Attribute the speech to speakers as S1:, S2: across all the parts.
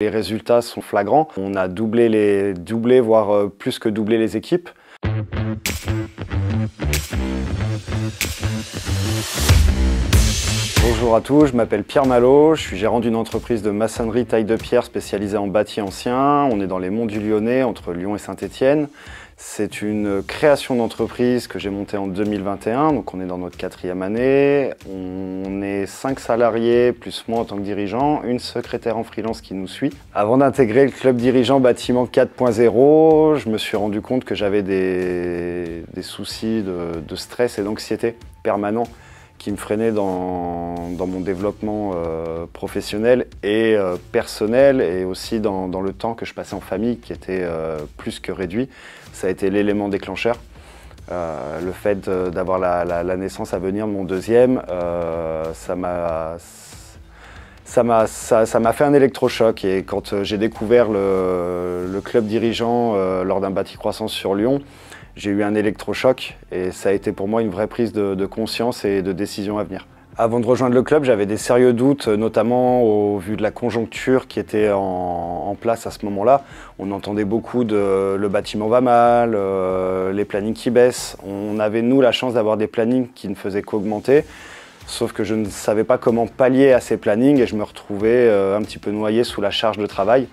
S1: Les résultats sont flagrants. On a doublé, voire plus que doublé les équipes. Bonjour à tous, je m'appelle Pierre Malo, je suis gérant d'une entreprise de maçonnerie taille de pierre spécialisée en bâti ancien. On est dans les monts du Lyonnais, entre Lyon et Saint-Étienne. C'est une création d'entreprise que j'ai montée en 2021, donc on est dans notre 4e année. On est 5 salariés, plus moi en tant que dirigeant, une secrétaire en freelance qui nous suit. Avant d'intégrer le club dirigeant bâtiment 4.0, je me suis rendu compte que j'avais des soucis de stress et d'anxiété permanents qui me freinaient dans mon développement professionnel et personnel, et aussi dans le temps que je passais en famille qui était plus que réduit. Ça a été l'élément déclencheur. Le fait d'avoir la naissance à venir de mon deuxième, ça m'a fait un électrochoc. Et quand j'ai découvert le club dirigeant lors d'un bâti croissance sur Lyon, j'ai eu un électrochoc et ça a été pour moi une vraie prise de conscience et de décision à venir. Avant de rejoindre le club, j'avais des sérieux doutes, notamment au vu de la conjoncture qui était en place à ce moment-là. On entendait beaucoup de le bâtiment va mal, les plannings qui baissent. On avait, nous, la chance d'avoir des plannings qui ne faisaient qu'augmenter, sauf que je ne savais pas comment pallier à ces plannings et je me retrouvais un petit peu noyé sous la charge de travail,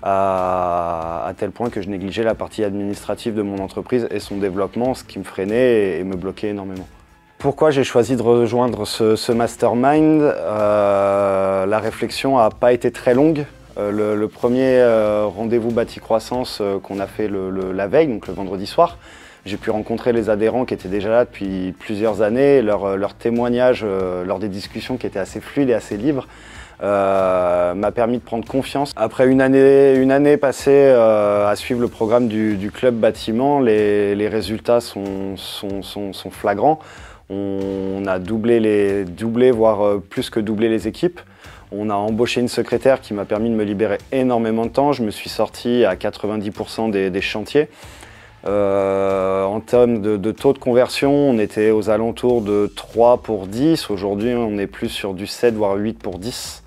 S1: à tel point que je négligeais la partie administrative de mon entreprise et son développement, ce qui me freinait et me bloquait énormément. Pourquoi j'ai choisi de rejoindre ce mastermind? La réflexion n'a pas été très longue. Le premier rendez-vous bâti croissance qu'on a fait la veille, donc le vendredi soir, j'ai pu rencontrer les adhérents qui étaient déjà là depuis plusieurs années. Leur témoignage lors des discussions qui étaient assez fluides et assez libres m'a permis de prendre confiance. Après une année passée à suivre le programme du club bâtiment, les résultats sont flagrants. On a doublé, voire plus que doublé les équipes. On a embauché une secrétaire qui m'a permis de me libérer énormément de temps. Je me suis sorti à 90% des chantiers. En termes de taux de conversion, on était aux alentours de 3 pour 10. Aujourd'hui, on est plus sur du 7, voire 8 pour 10.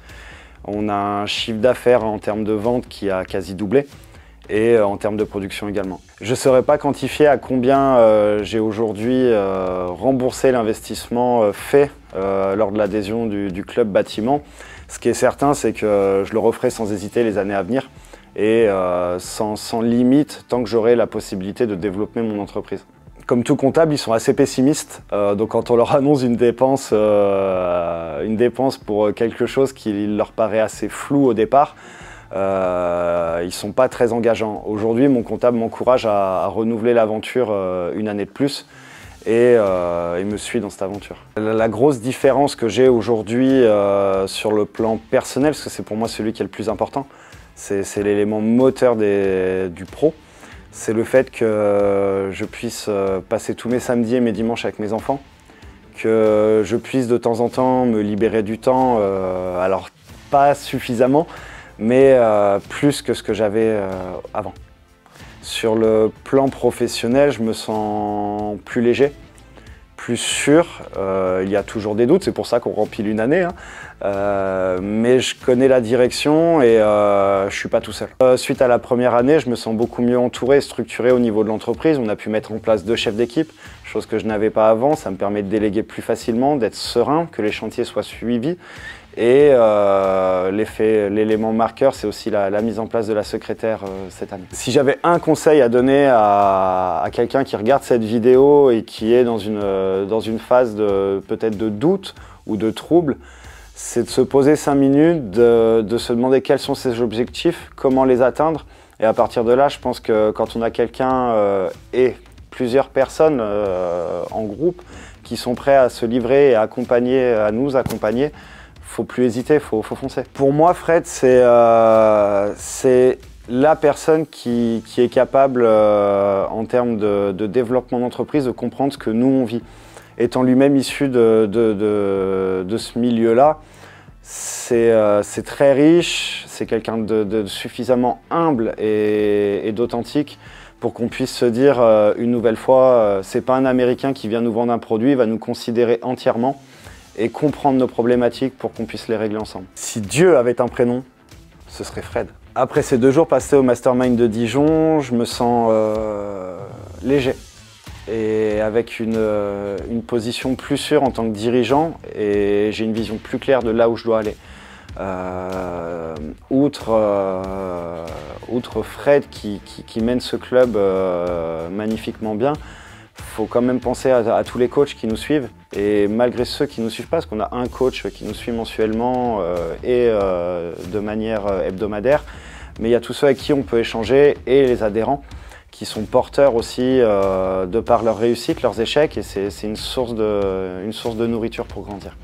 S1: On a un chiffre d'affaires en termes de vente qui a quasi doublé, et en termes de production également. Je ne saurais pas quantifier à combien j'ai aujourd'hui remboursé l'investissement fait lors de l'adhésion du club bâtiment. Ce qui est certain, c'est que je le referai sans hésiter les années à venir et sans limite tant que j'aurai la possibilité de développer mon entreprise. Comme tout comptable, ils sont assez pessimistes, donc quand on leur annonce une dépense pour quelque chose qui leur paraît assez flou au départ, ils ne sont pas très engageants. Aujourd'hui, mon comptable m'encourage à renouveler l'aventure une année de plus et il me suit dans cette aventure. La grosse différence que j'ai aujourd'hui sur le plan personnel, parce que c'est pour moi celui qui est le plus important, c'est l'élément moteur du pro. C'est le fait que je puisse passer tous mes samedis et mes dimanches avec mes enfants, que je puisse de temps en temps me libérer du temps, alors pas suffisamment, mais plus que ce que j'avais avant. Sur le plan professionnel, je me sens plus léger, plus sûr. Il y a toujours des doutes, c'est pour ça qu'on remplit une année, hein. Mais je connais la direction et je ne suis pas tout seul. Suite à la première année, je me sens beaucoup mieux entouré et structuré au niveau de l'entreprise. On a pu mettre en place 2 chefs d'équipe, chose que je n'avais pas avant. Ça me permet de déléguer plus facilement, d'être serein, que les chantiers soient suivis. Et l'élément marqueur, c'est aussi la mise en place de la secrétaire cette année. Si j'avais un conseil à donner à quelqu'un qui regarde cette vidéo et qui est dans une phase peut-être de doute ou de trouble, c'est de se poser 5 minutes, de se demander quels sont ses objectifs, comment les atteindre. Et à partir de là, je pense que quand on a quelqu'un et plusieurs personnes en groupe qui sont prêts à se livrer et à nous accompagner, faut plus hésiter, faut foncer. Pour moi, Fred, c'est la personne qui est capable, en termes de développement d'entreprise, de comprendre ce que nous, on vit. Étant lui-même issu de ce milieu-là, c'est très riche, c'est quelqu'un de suffisamment humble et d'authentique pour qu'on puisse se dire une nouvelle fois, c'est pas un Américain qui vient nous vendre un produit, il va nous considérer entièrement et comprendre nos problématiques pour qu'on puisse les régler ensemble. Si Dieu avait un prénom, ce serait Fred. Après ces 2 jours passés au Mastermind de Dijon, je me sens léger et avec une position plus sûre en tant que dirigeant, et j'ai une vision plus claire de là où je dois aller. Outre Fred qui mène ce club magnifiquement bien, il faut quand même penser à tous les coachs qui nous suivent, et malgré ceux qui ne nous suivent pas, parce qu'on a un coach qui nous suit mensuellement et de manière hebdomadaire, mais il y a tous ceux avec qui on peut échanger et les adhérents qui sont porteurs aussi de par leur réussite, leurs échecs, et c'est une source de nourriture pour grandir.